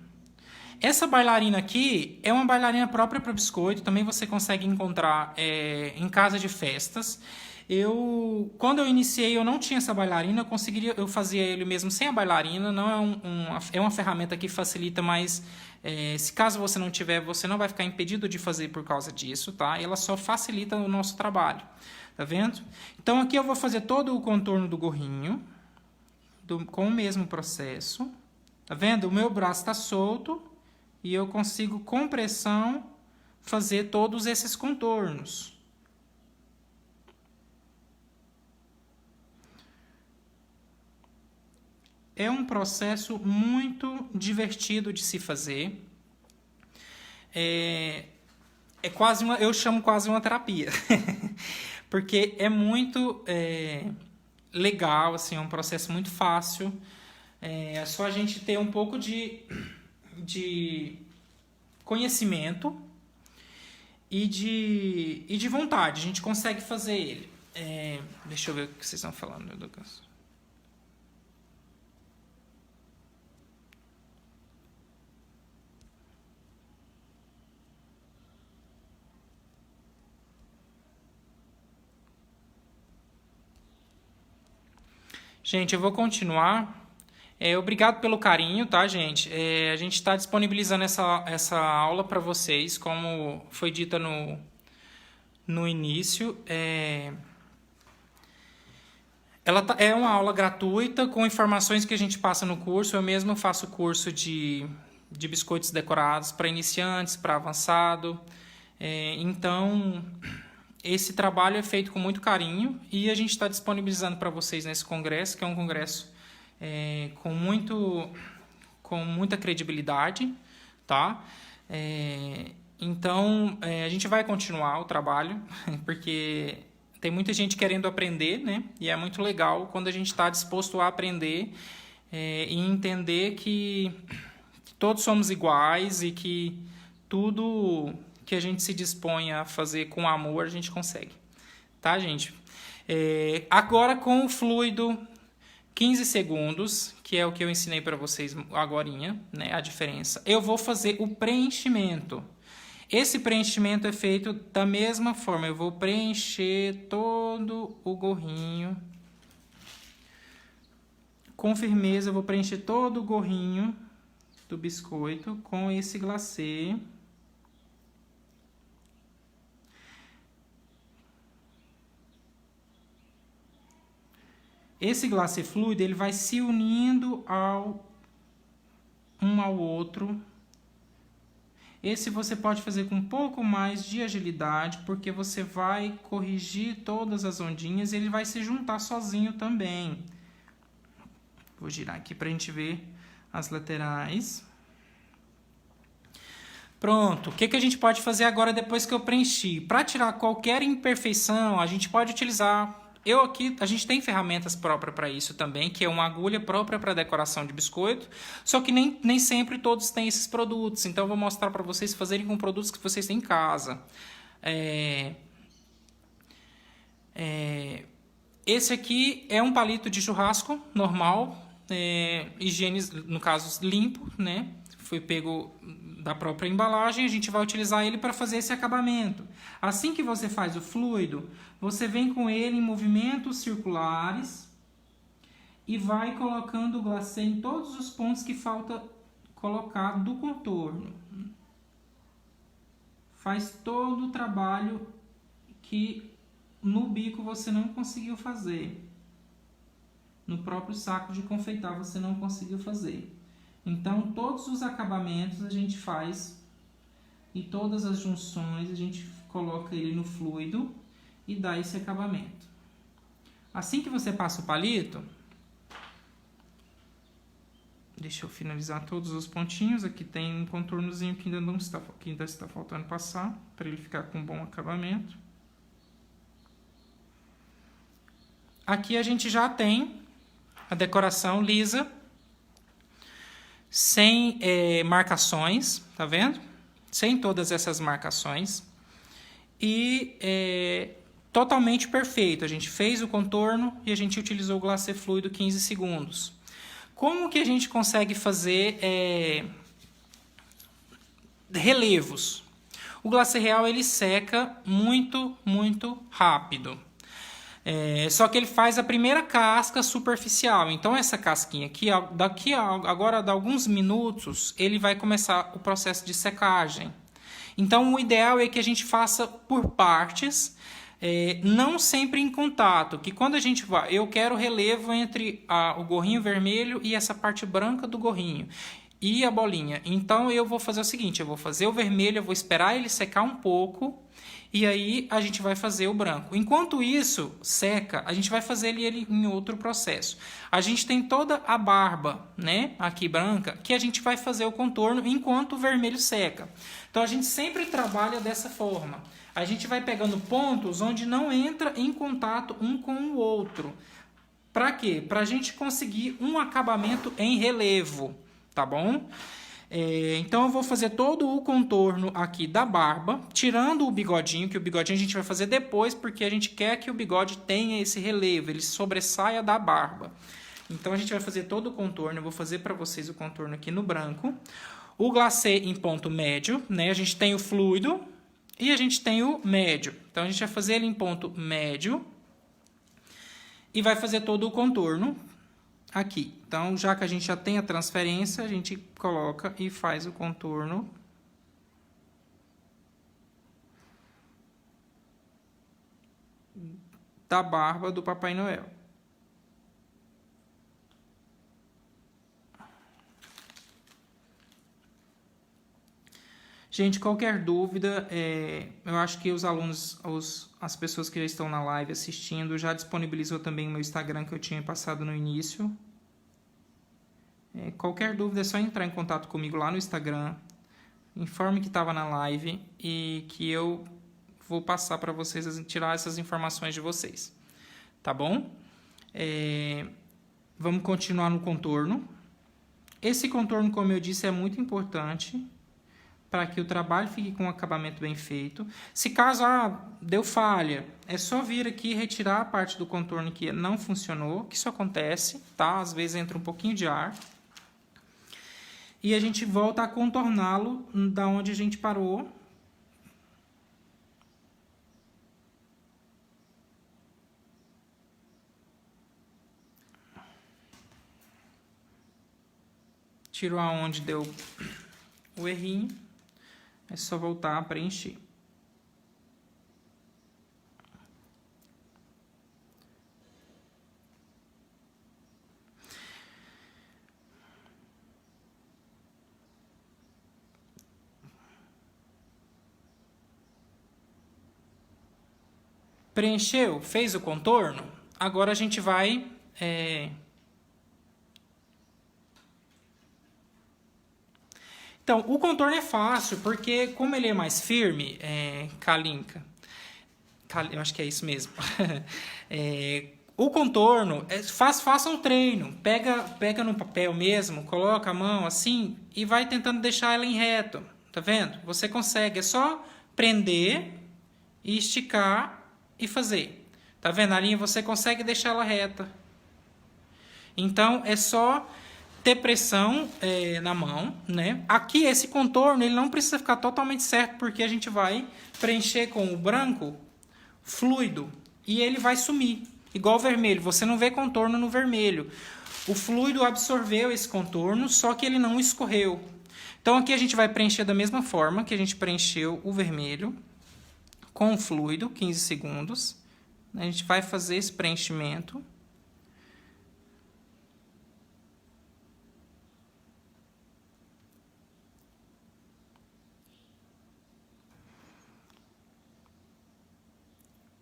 Essa bailarina aqui é uma bailarina própria para biscoito. Também você consegue encontrar em casa de festas. Quando eu iniciei, eu não tinha essa bailarina. Eu fazia ele mesmo sem a bailarina. Não é uma ferramenta que facilita, mas se caso você não tiver, você não vai ficar impedido de fazer por causa disso, tá? Ela só facilita o nosso trabalho, tá vendo? Então aqui eu vou fazer todo o contorno do gorrinho com o mesmo processo, tá vendo? O meu braço está solto e eu consigo com pressão fazer todos esses contornos. É um processo muito divertido de se fazer. Eu chamo quase uma terapia. Porque é muito legal, assim, é um processo muito fácil. É só a gente ter um pouco de conhecimento e de vontade. A gente consegue fazer ele. Deixa eu ver o que vocês estão falando, meu Lucas. Gente, eu vou continuar. Obrigado pelo carinho, tá, gente? A gente está disponibilizando essa aula para vocês, como foi dita no início. Ela é uma aula gratuita com informações que a gente passa no curso. Eu mesmo faço curso de biscoitos decorados para iniciantes, para avançado. Então, esse trabalho é feito com muito carinho e a gente está disponibilizando para vocês nesse congresso, que é um congresso com muita credibilidade, tá? Então, a gente vai continuar o trabalho, porque tem muita gente querendo aprender, né? E é muito legal quando a gente está disposto a aprender e entender que todos somos iguais e que tudo que a gente se dispõe a fazer com amor, a gente consegue. Tá, gente? Agora com o fluido 15 segundos, que é o que eu ensinei para vocês agorinha, né? A diferença. Eu vou fazer o preenchimento. Esse preenchimento é feito da mesma forma. Eu vou preencher todo o gorrinho. Com firmeza, eu vou preencher todo o gorrinho do biscoito com esse glacê. Esse glacê fluido, ele vai se unindo um ao outro. Esse você pode fazer com um pouco mais de agilidade, porque você vai corrigir todas as ondinhas e ele vai se juntar sozinho também. Vou girar aqui para a gente ver as laterais. Pronto, o que a gente pode fazer agora depois que eu preenchi? Para tirar qualquer imperfeição, a gente pode utilizar... a gente tem ferramentas próprias para isso também, que é uma agulha própria para decoração de biscoito, só que nem sempre todos têm esses produtos, então eu vou mostrar para vocês fazerem com produtos que vocês têm em casa. Esse aqui é um palito de churrasco normal, no caso limpo, né? Foi pego da própria embalagem, a gente vai utilizar ele para fazer esse acabamento. Assim que você faz o fluido, você vem com ele em movimentos circulares e vai colocando o glacê em todos os pontos que falta colocar do contorno. Faz todo o trabalho que no bico você não conseguiu fazer. No próprio saco de confeitar você não conseguiu fazer. Então, todos os acabamentos a gente faz e todas as junções a gente coloca ele no fluido e dá esse acabamento. Assim que você passa o palito, deixa eu finalizar todos os pontinhos. Aqui tem um contornozinho que ainda está faltando passar para ele ficar com um bom acabamento. Aqui a gente já tem a decoração lisa, sem marcações, tá vendo? Sem todas essas marcações. E totalmente perfeito. A gente fez o contorno e a gente utilizou o glacê fluido 15 segundos. Como que a gente consegue fazer relevos? O glacê real ele seca muito, muito rápido. Só que ele faz a primeira casca superficial. Então, essa casquinha aqui, agora de alguns minutos, ele vai começar o processo de secagem. Então, o ideal é que a gente faça por partes, não sempre em contato. Que quando a gente vai, eu quero relevo entre o gorrinho vermelho e essa parte branca do gorrinho. E a bolinha. Então, eu vou fazer o seguinte, eu vou fazer o vermelho, eu vou esperar ele secar um pouco. E aí a gente vai fazer o branco. Enquanto isso seca, a gente vai fazer ele em outro processo. A gente tem toda a barba, né, aqui branca, que a gente vai fazer o contorno enquanto o vermelho seca. Então a gente sempre trabalha dessa forma. A gente vai pegando pontos onde não entra em contato um com o outro. Para quê? Para a gente conseguir um acabamento em relevo, tá bom? Então eu vou fazer todo o contorno aqui da barba, tirando o bigodinho, que o bigodinho a gente vai fazer depois, porque a gente quer que o bigode tenha esse relevo, ele sobressaia da barba. Então a gente vai fazer todo o contorno, eu vou fazer para vocês o contorno aqui no branco. O glacê em ponto médio, né? A gente tem o fluido e a gente tem o médio. Então a gente vai fazer ele em ponto médio e vai fazer todo o contorno aqui. Então, já que a gente já tem a transferência, a gente coloca e faz o contorno da barba do Papai Noel. Gente, qualquer dúvida, eu acho que os alunos, as pessoas que já estão na live assistindo, já disponibilizou também o meu Instagram que eu tinha passado no início. Qualquer dúvida é só entrar em contato comigo lá no Instagram, informe que estava na live e que eu vou passar para vocês, tirar essas informações de vocês. Tá bom? Vamos continuar no contorno. Esse contorno, como eu disse, é muito importante para que o trabalho fique com um acabamento bem feito. Se caso deu falha, é só vir aqui e retirar a parte do contorno que não funcionou, que isso acontece, tá? Às vezes entra um pouquinho de ar. E a gente volta a contorná-lo da onde a gente parou. Tiro aonde deu o errinho. É só voltar a preencher. Preencheu? Fez o contorno? Agora a gente vai... Então, o contorno é fácil, porque como ele é mais firme, Kalinka, eu acho que é isso mesmo. O contorno, faça um treino, pega no papel mesmo, coloca a mão assim e vai tentando deixar ela em reto, tá vendo? Você consegue, é só prender e esticar e fazer. Tá vendo? A linha você consegue deixar ela reta. Então, é só ter pressão na mão, né? Aqui, esse contorno, ele não precisa ficar totalmente certo, porque a gente vai preencher com o branco fluido e ele vai sumir. Igual o vermelho, você não vê contorno no vermelho. O fluido absorveu esse contorno, só que ele não escorreu. Então, aqui a gente vai preencher da mesma forma que a gente preencheu o vermelho, com o fluido, 15 segundos. A gente vai fazer esse preenchimento.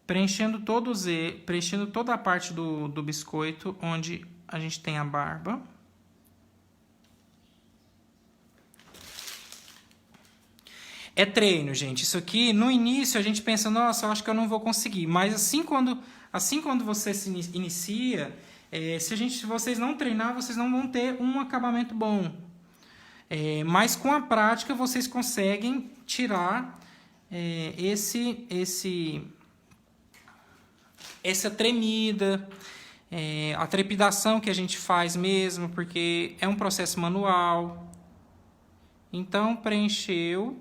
Preenchendo toda a parte do biscoito onde a gente tem a barba. É treino, gente. Isso aqui, no início, a gente pensa, nossa, eu acho que eu não vou conseguir. Mas assim quando você se inicia, se vocês não treinar, vocês não vão ter um acabamento bom. Mas com a prática, vocês conseguem tirar essa tremida, a trepidação que a gente faz mesmo, porque é um processo manual. Então, preencheu.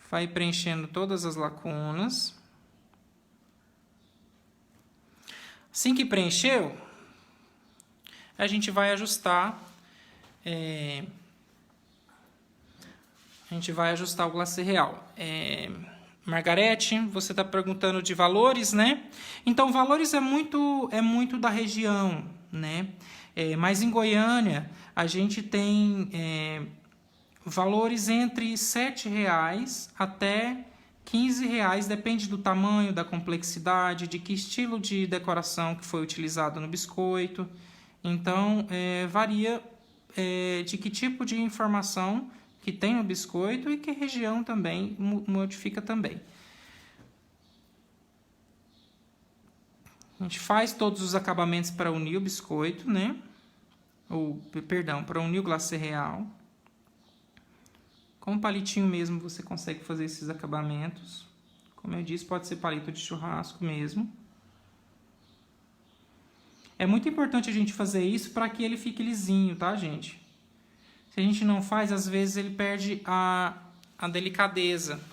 Vai preenchendo todas as lacunas. Assim que preencheu, a gente vai ajustar. A gente vai ajustar o glacê real. Margarete, você está perguntando de valores, né? Então, valores é muito da região, né? Mas em Goiânia, a gente tem valores entre R$ 7,00 até R$ 15,00, depende do tamanho, da complexidade, de que estilo de decoração que foi utilizado no biscoito. Então, varia de que tipo de informação que tem no biscoito e que região também modifica também. A gente faz todos os acabamentos para unir o biscoito, né? Perdão, para unir o glacê real. Com um palitinho mesmo você consegue fazer esses acabamentos. Como eu disse, pode ser palito de churrasco mesmo. É muito importante a gente fazer isso para que ele fique lisinho, tá, gente? Se a gente não faz, às vezes ele perde a delicadeza.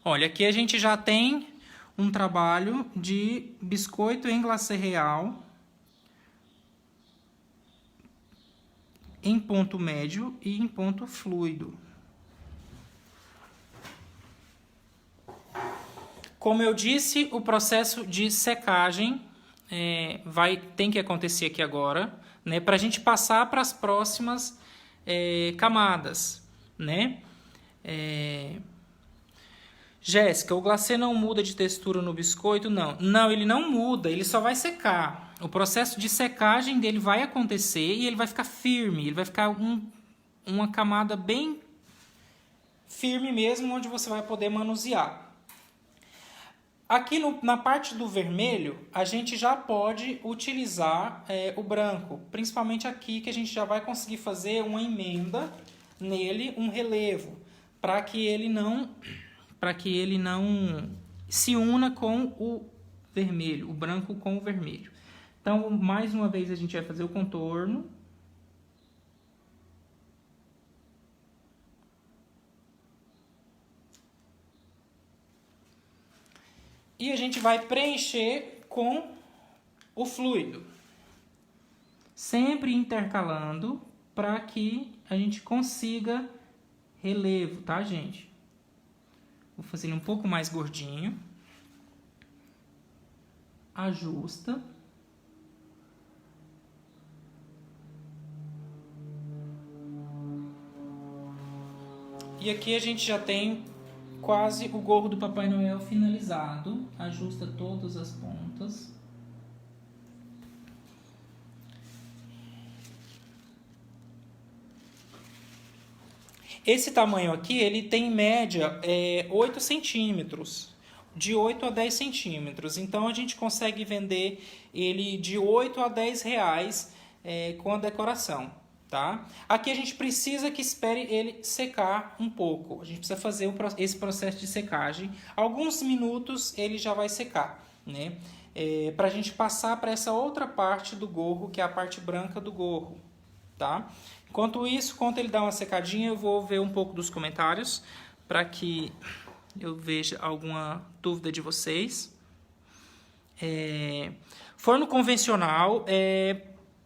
Olha, aqui a gente já tem um trabalho de biscoito em glacê real, em ponto médio e em ponto fluido. Como eu disse, o processo de secagem tem que acontecer aqui agora, né, para a gente passar para as próximas camadas, né? Jéssica, o glacê não muda de textura no biscoito? Não. Não, ele não muda, ele só vai secar. O processo de secagem dele vai acontecer e ele vai ficar firme, ele vai ficar uma camada bem firme mesmo, onde você vai poder manusear. Aqui na parte do vermelho, a gente já pode utilizar o branco, principalmente aqui que a gente já vai conseguir fazer uma emenda nele, um relevo, para que ele não se una com o vermelho, o branco com o vermelho. Então, mais uma vez a gente vai fazer o contorno. E a gente vai preencher com o fluido. Sempre intercalando para que a gente consiga relevo, tá, gente? Vou fazer ele um pouco mais gordinho. Ajusta. E aqui a gente já tem quase o gorro do Papai Noel finalizado. Ajusta todas as pontas. Esse tamanho aqui, ele tem em média 8 centímetros. De 8 a 10 centímetros. Então, a gente consegue vender ele de 8 a 10 reais com a decoração. Tá? Aqui a gente precisa que espere ele secar um pouco. A gente precisa fazer esse processo de secagem. Alguns minutos ele já vai secar, né? Para a gente passar para essa outra parte do gorro, que é a parte branca do gorro. Tá? Enquanto isso, enquanto ele dá uma secadinha, eu vou ver um pouco dos comentários para que eu veja alguma dúvida de vocês. Forno convencional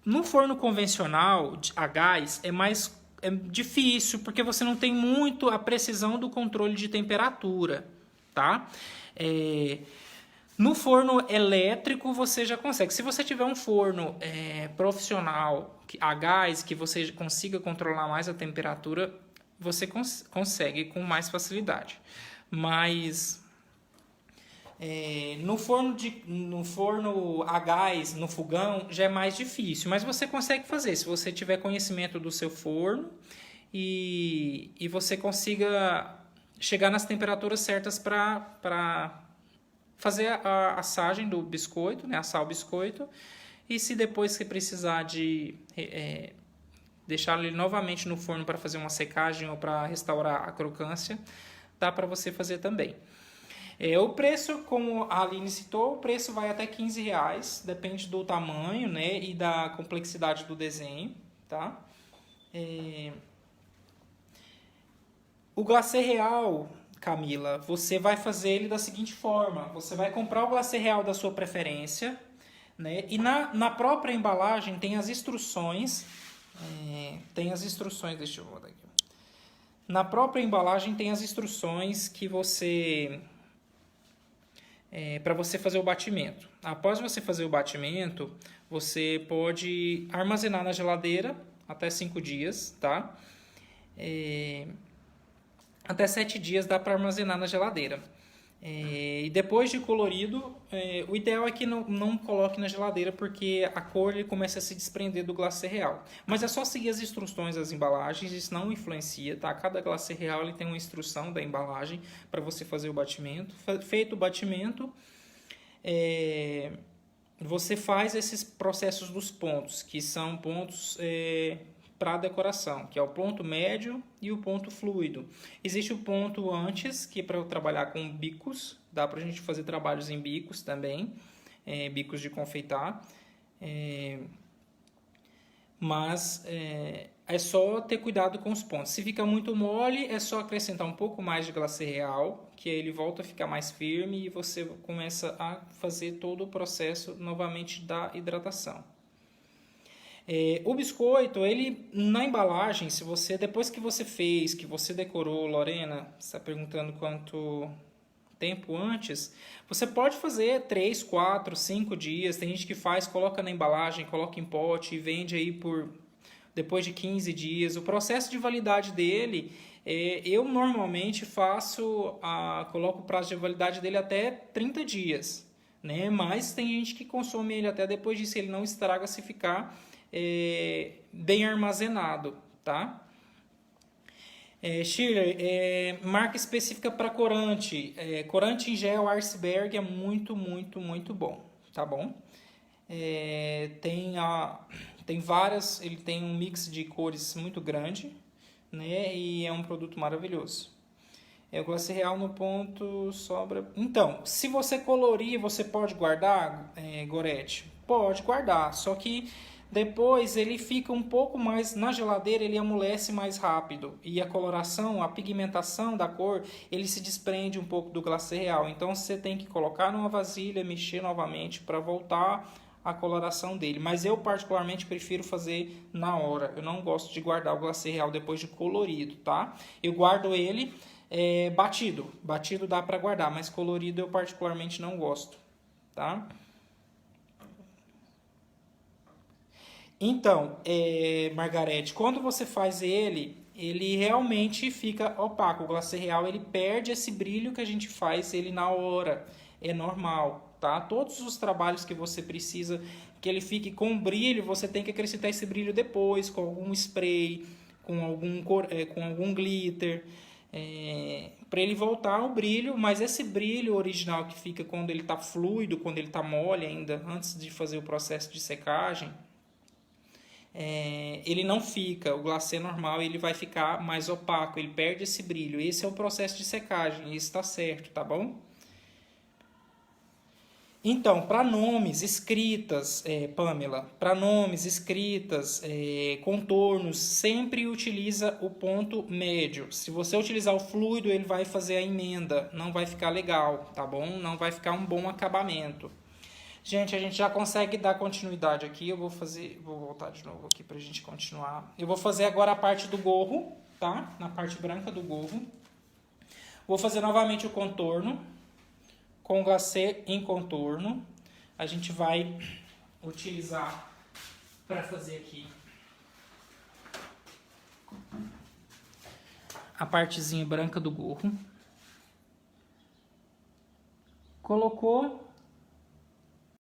no forno convencional a gás é difícil, porque você não tem muito a precisão do controle de temperatura, tá? No forno elétrico você já consegue. Se você tiver um forno profissional a gás, que você consiga controlar mais a temperatura, você consegue com mais facilidade. Mas no forno a gás, no fogão, já é mais difícil. Mas você consegue fazer, se você tiver conhecimento do seu forno e você consiga chegar nas temperaturas certas para fazer a assagem do biscoito, né, assar o biscoito. E se depois você precisar de deixar ele novamente no forno para fazer uma secagem ou para restaurar a crocância, dá para você fazer também. O preço, como a Aline citou, o preço vai até R$15, depende do tamanho, né, e da complexidade do desenho, tá? O glacê real, Camila, você vai fazer ele da seguinte forma: você vai comprar o glacê real da sua preferência, né, e na própria embalagem tem as instruções, deixa eu botar aqui. Na própria embalagem tem as instruções que você para você fazer o batimento. Após você fazer o batimento, você pode armazenar na geladeira até 5 dias, tá? Até 7 dias dá para armazenar na geladeira. E depois de colorido, o ideal é que não coloque na geladeira, porque a cor ele começa a se desprender do glacê real. Mas é só seguir as instruções das embalagens, isso não influencia, tá? Cada glacê real ele tem uma instrução da embalagem para você fazer o batimento. Feito o batimento, você faz esses processos dos pontos, que são pontos para decoração, que é o ponto médio e o ponto fluido. Existe o ponto antes, que é para eu trabalhar com bicos, dá para a gente fazer trabalhos em bicos também, bicos de confeitar, mas é só ter cuidado com os pontos. Se fica muito mole, é só acrescentar um pouco mais de glacê real, que aí ele volta a ficar mais firme e você começa a fazer todo o processo novamente da hidratação. O biscoito, ele na embalagem, se você depois que você fez, que você decorou, Lorena, você está perguntando quanto tempo antes, você pode fazer 3, 4, 5 dias. Tem gente que faz, coloca na embalagem, coloca em pote e vende aí por depois de 15 dias. O processo de validade dele, eu normalmente coloco o prazo de validade dele até 30 dias, né? Mas tem gente que consome ele até depois disso, ele não estraga se ficar bem armazenado, tá? Shirley, marca específica para corante. Corante em gel Iceberg é muito, muito, muito bom, tá bom? Tem várias, ele tem um mix de cores muito grande, né? E é um produto maravilhoso. O glacê real no ponto sobra. Então, se você colorir, você pode guardar, Gorete? Pode guardar, só que depois ele fica um pouco mais na geladeira, ele amolece mais rápido e a coloração, a pigmentação da cor, ele se desprende um pouco do glacê real. Então você tem que colocar numa vasilha, mexer novamente para voltar a coloração dele. Mas eu particularmente prefiro fazer na hora. Eu não gosto de guardar o glacê real depois de colorido, tá? Eu guardo ele batido. Batido dá para guardar, mas colorido eu particularmente não gosto, tá? Então, Margarete, quando você faz ele realmente fica opaco. O glacê real, ele perde esse brilho que a gente faz ele na hora. É normal, tá? Todos os trabalhos que você precisa que ele fique com brilho, você tem que acrescentar esse brilho depois, com algum spray, com algum glitter, para ele voltar ao brilho. Mas esse brilho original que fica quando ele está fluido, quando ele está mole ainda, antes de fazer o processo de secagem, ele não fica. O glacê normal ele vai ficar mais opaco, ele perde esse brilho. Esse é o processo de secagem, isso está certo, tá bom? Então, para nomes, escritas, Pamela, para nomes, escritas, contornos, sempre utiliza o ponto médio. Se você utilizar o fluido, ele vai fazer a emenda, não vai ficar legal, tá bom? Não vai ficar um bom acabamento. Gente, a gente já consegue dar continuidade aqui. Vou voltar de novo aqui pra gente continuar. Eu vou fazer agora a parte do gorro, tá? Na parte branca do gorro. Vou fazer novamente o contorno com glacê em contorno. A gente vai utilizar para fazer aqui a partezinha branca do gorro. Colocou,